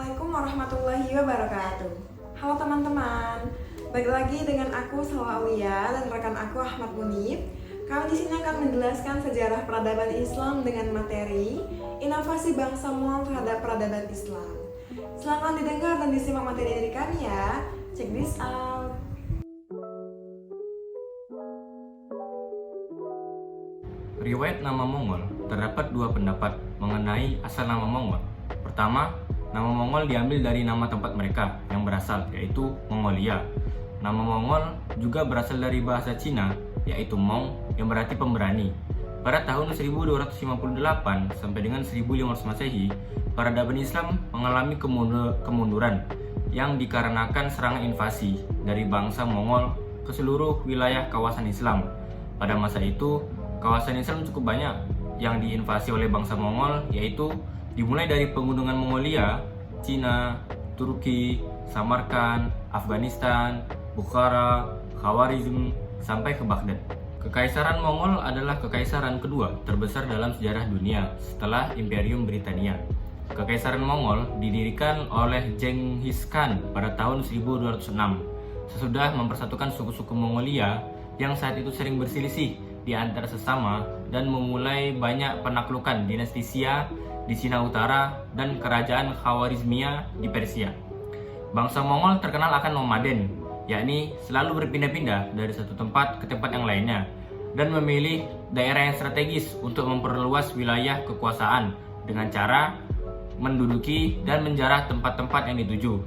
Assalamualaikum warahmatullahi wabarakatuh. Halo teman-teman, balik lagi dengan aku Salwa Aulia dan rekan aku Ahmad Munif. Kami di sini akan menjelaskan sejarah peradaban Islam dengan materi inovasi bangsa Mongol terhadap peradaban Islam. Silakan didengar dan disimak materi dari kami ya. Check this out. Riwayat nama Mongol, terdapat dua pendapat mengenai asal nama Mongol. Pertama, nama Mongol diambil dari nama tempat mereka yang berasal, yaitu Mongolia. Nama Mongol juga berasal dari bahasa Cina, yaitu Mong, yang berarti pemberani. Pada tahun 1258 sampai dengan 1500 Masehi, peradaban Islam mengalami kemunduran yang dikarenakan serangan invasi dari bangsa Mongol ke seluruh wilayah kawasan Islam. Pada masa itu, kawasan Islam cukup banyak yang diinvasi oleh bangsa Mongol, yaitu dimulai dari pegunungan Mongolia, Cina, Turki, Samarkand, Afghanistan, Bukhara, Khawarizm, sampai ke Baghdad. Kekaisaran Mongol adalah kekaisaran kedua terbesar dalam sejarah dunia setelah Imperium Britania. Kekaisaran Mongol didirikan oleh Genghis Khan pada tahun 1206 sesudah mempersatukan suku-suku Mongolia yang saat itu sering berselisih di antara sesama dan memulai banyak penaklukan dinasti Xia di Cina Utara dan kerajaan Khawarizmia di Persia. Bangsa Mongol terkenal akan nomaden, yakni selalu berpindah-pindah dari satu tempat ke tempat yang lainnya dan memilih daerah yang strategis untuk memperluas wilayah kekuasaan dengan cara menduduki dan menjarah tempat-tempat yang dituju.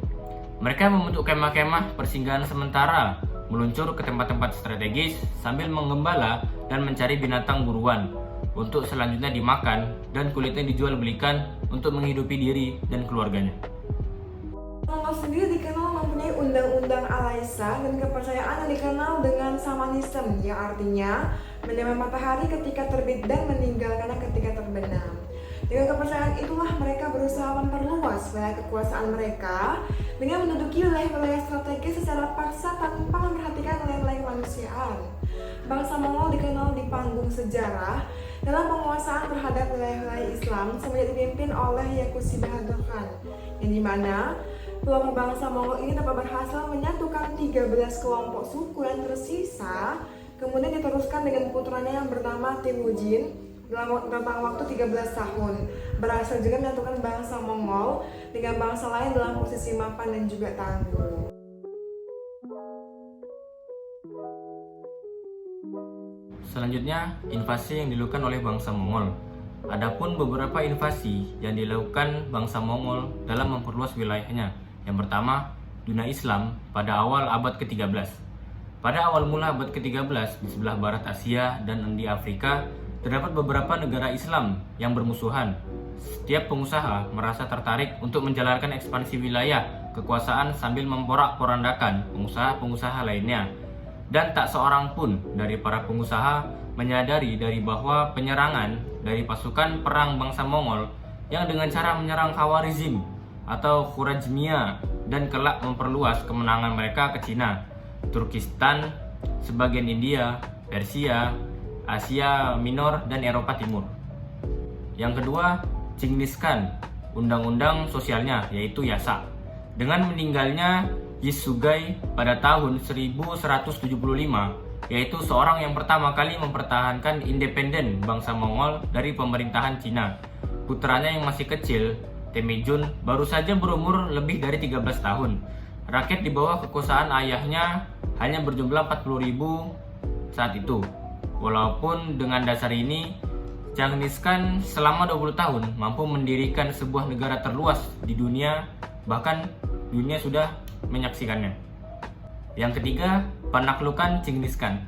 Mereka membentuk kemah-kemah persinggahan sementara, meluncur ke tempat-tempat strategis sambil menggembala dan mencari binatang buruan untuk selanjutnya dimakan dan kulitnya dijual belikan untuk menghidupi diri dan keluarganya. Mongol sendiri dikenal mempunyai undang-undang Alaysa dan kepercayaan yang dikenal dengan Shamanism, yang artinya menyembah matahari ketika terbit dan meninggalkannya ketika terbenam. Dengan kepercayaan itulah mereka berusaha memperluas wilayah kekuasaan mereka dengan menduduki wilayah-wilayah strategis secara paksa tanpa memperhatikan wilayah-wilayah kemanusiaan. Bangsa Mongol dikenal di panggung sejarah dalam penguasaan terhadap wilayah-wilayah Islam semenjak dipimpin oleh Yakushi Bahadur Khan, yang dimana kelompok bangsa Mongol ini dapat berhasil menyatukan 13 kelompok suku yang tersisa, kemudian diteruskan dengan putranya yang bernama Temujin dalam rentang waktu 13 tahun, berhasil juga menyatukan bangsa Mongol dengan bangsa lain dalam posisi mapan dan juga tangguh. Selanjutnya, invasi yang dilakukan oleh bangsa Mongol. Adapun beberapa invasi yang dilakukan bangsa Mongol dalam memperluas wilayahnya. Yang pertama, dunia Islam pada awal abad ke-13. Pada awal mula abad ke-13 di sebelah barat Asia dan di Afrika, terdapat beberapa negara Islam yang bermusuhan. Setiap pengusaha merasa tertarik untuk menjalankan ekspansi wilayah kekuasaan sambil memporak-porandakan pengusaha-pengusaha lainnya. Dan tak seorang pun dari para pengusaha menyadari dari bahwa penyerangan dari pasukan perang bangsa Mongol yang dengan cara menyerang Khawarizm atau Khurajmia dan kelak memperluas kemenangan mereka ke Cina, Turkistan, sebagian India, Persia, Asia Minor, dan Eropa Timur. Yang kedua, Genghis Khan, undang-undang sosialnya yaitu Yasa. Dengan meninggalnya Yisugai pada tahun 1175, yaitu seorang yang pertama kali mempertahankan independen bangsa Mongol dari pemerintahan Cina. Putranya yang masih kecil, Temujin, baru saja berumur lebih dari 13 tahun. Rakyat di bawah kekuasaan ayahnya hanya berjumlah 40.000 saat itu. Walaupun dengan dasar ini, Genghis Khan selama 20 tahun mampu mendirikan sebuah negara terluas di dunia, bahkan dunia sudah menyaksikannya. Yang ketiga, penaklukan Genghis Khan.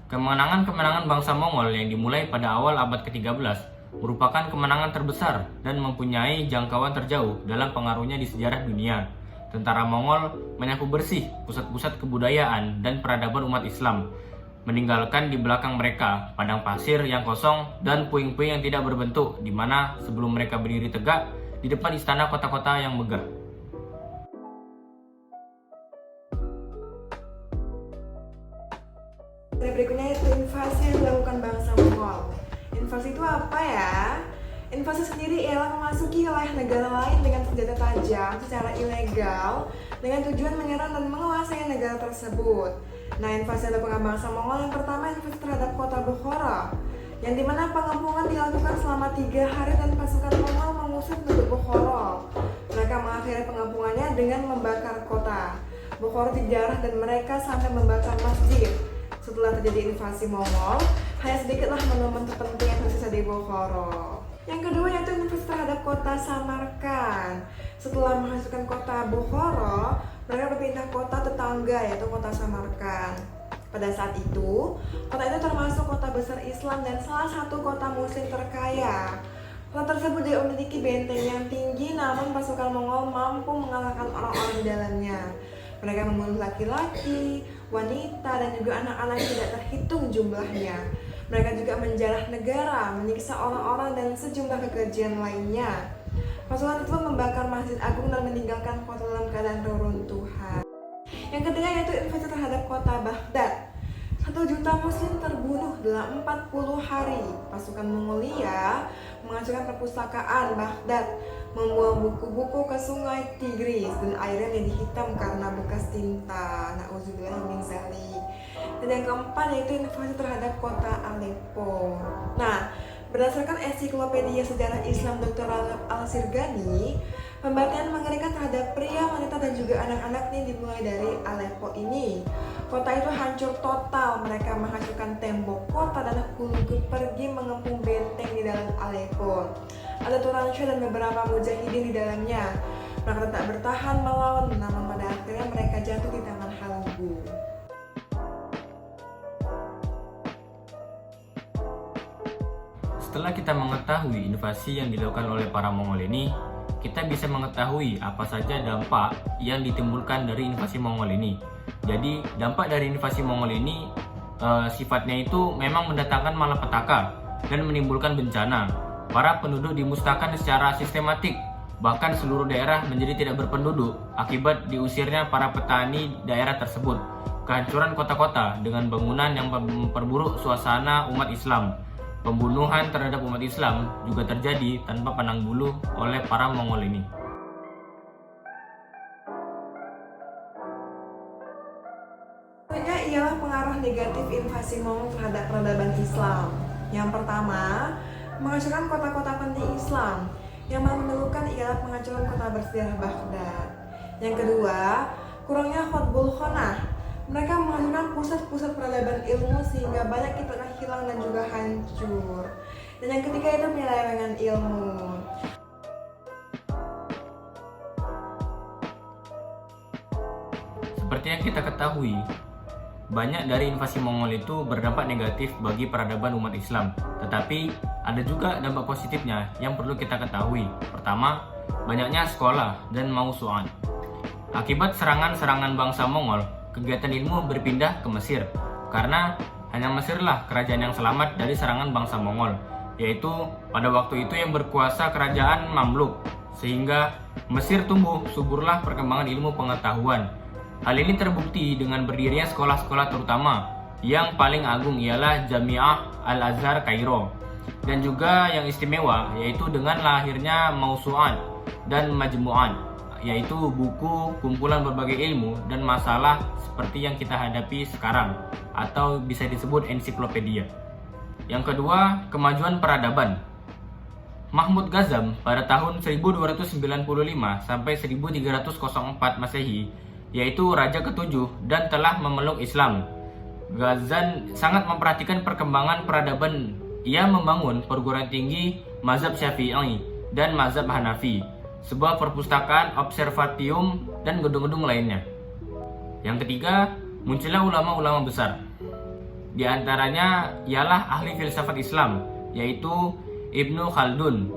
Kemenangan-kemenangan bangsa Mongol yang dimulai pada awal abad ke-13 merupakan kemenangan terbesar dan mempunyai jangkauan terjauh dalam pengaruhnya di sejarah dunia. Tentara Mongol menyapu bersih pusat-pusat kebudayaan dan peradaban umat Islam, meninggalkan di belakang mereka padang pasir yang kosong dan puing-puing yang tidak berbentuk, di mana sebelum mereka berdiri tegak di depan istana kota-kota yang megah. Dan berikutnya itu invasi yang dilakukan bangsa Mongol. Invasi itu apa ya? Invasi sendiri ialah memasuki wilayah negara lain dengan senjata tajam secara ilegal dengan tujuan menyerang dan menguasai negara tersebut. Nah, invasi dilakukan bangsa Mongol yang pertama invasi terhadap kota Bukhara, yang dimana pengepungan dilakukan selama 3 hari dan pasukan Mongol mengusir penduduk Bukhara. Mereka mengakhiri pengepungannya dengan membakar kota. Bukhara dijarah dan mereka sampai membakar masjid. Setelah terjadi invasi Mongol, hanya sedikitlah monumen terpenting yang tersisa di Bukhara. Yang kedua yaitu invasi terhadap kota Samarkand. Setelah menghancurkan kota Bukhara, mereka berpindah kota tetangga yaitu kota Samarkand. Pada saat itu, kota itu termasuk kota besar Islam dan salah satu kota muslim terkaya. Kota tersebut juga memiliki benteng yang tinggi, namun pasukan Mongol mampu mengalahkan orang-orang di dalamnya. Mereka membunuh laki-laki, wanita, dan juga anak-anak yang tidak terhitung jumlahnya. Mereka juga menjarah negara, menyiksa orang-orang, dan sejumlah kekejian lainnya. Pasukan itu membakar Masjid Agung dan meninggalkan kota dalam keadaan reruntuhan. Yang ketiga yaitu invasi terhadap kota Baghdad. 1 juta muslim terbunuh dalam 40 hari. Pasukan Mongolia menghancurkan perpustakaan Baghdad, membuang buku-buku ke sungai Tigris, dan airnya menjadi hitam karena bekas tinta. Nauzubillah min dzalik. Dan yang keempat yaitu invasi terhadap kota Aleppo. Nah, berdasarkan ensiklopedia sejarah Islam Dr. Al-Sirgani, pembantaian mengerikan terhadap pria, wanita, dan juga anak-anak ini dimulai dari Aleppo ini. Kota itu hancur total, mereka menghancurkan tembok kota dan pergi mengepung benteng di dalam Aleppo. Ada Turansyah dan beberapa mujahidin di dalamnya. Mereka tak bertahan melawan, namun pada akhirnya mereka jatuh di tangan Halagu. Setelah kita mengetahui invasi yang dilakukan oleh para Mongol ini, kita bisa mengetahui apa saja dampak yang ditimbulkan dari invasi Mongol ini. Jadi dampak dari invasi Mongol ini sifatnya itu memang mendatangkan malapetaka dan menimbulkan bencana. Para penduduk dimusnahkan secara sistematik, bahkan seluruh daerah menjadi tidak berpenduduk akibat diusirnya para petani daerah tersebut. Kehancuran kota-kota dengan bangunan yang memperburuk suasana umat Islam. Pembunuhan terhadap umat Islam juga terjadi tanpa pandang bulu oleh para Mongol ini. Selanjutnya ialah pengaruh negatif invasi Mongol terhadap peradaban Islam. Yang pertama, menghancurkan kota-kota penting Islam. Yang menemukan ialah penghancuran kota bersejarah Baghdad. Yang kedua, kurangnya Hutbul Khonah. Mereka menghancurkan pusat-pusat peradaban ilmu sehingga banyak kitabnya hilang dan juga hancur. Dan yang ketiga itu penyelewengan ilmu. Seperti yang kita ketahui, banyak dari invasi Mongol itu berdampak negatif bagi peradaban umat Islam. Tetapi ada juga dampak positifnya yang perlu kita ketahui. Pertama, banyaknya sekolah dan mausu'at. Akibat serangan-serangan bangsa Mongol, kegiatan ilmu berpindah ke Mesir, karena hanya Mesirlah kerajaan yang selamat dari serangan bangsa Mongol, yaitu pada waktu itu yang berkuasa kerajaan Mamluk, sehingga Mesir tumbuh suburlah perkembangan ilmu pengetahuan. Hal ini terbukti dengan berdirinya sekolah-sekolah terutama, yang paling agung ialah Jami'ah Al-Azhar Kairo, dan juga yang istimewa yaitu dengan lahirnya Mausu'at dan Majmu'at, yaitu buku kumpulan berbagai ilmu dan masalah seperti yang kita hadapi sekarang, atau bisa disebut ensiklopedia. Yang kedua, kemajuan peradaban. Mahmud Ghazam pada tahun 1295 sampai 1304 Masehi, yaitu raja ke-7 dan telah memeluk Islam. Ghazan sangat memperhatikan perkembangan peradaban. Ia membangun perguruan tinggi mazhab Syafi'i dan mazhab Hanafi, sebuah perpustakaan, observatium, dan gedung-gedung lainnya. Yang ketiga, muncullah ulama-ulama besar. Di antaranya ialah ahli filsafat Islam, yaitu Ibnu Khaldun,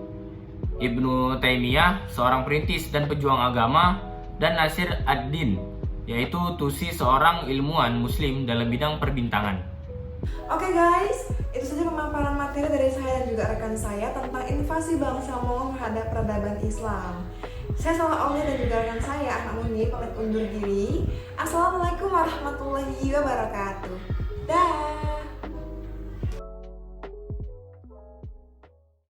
Ibnu Taimiyah, seorang perintis dan pejuang agama, dan Nasir ad-Din, yaitu Tusi, seorang ilmuwan muslim dalam bidang perbintangan. Oke guys, itu saja pemaparan materi dari saya dan juga rekan saya tentang invasi bangsa Mongol terhadap peradaban Islam. Saya Salah Aulia dan juga rekan saya Ahmad Muni pamit undur diri. Assalamualaikum warahmatullahi wabarakatuh. Dah.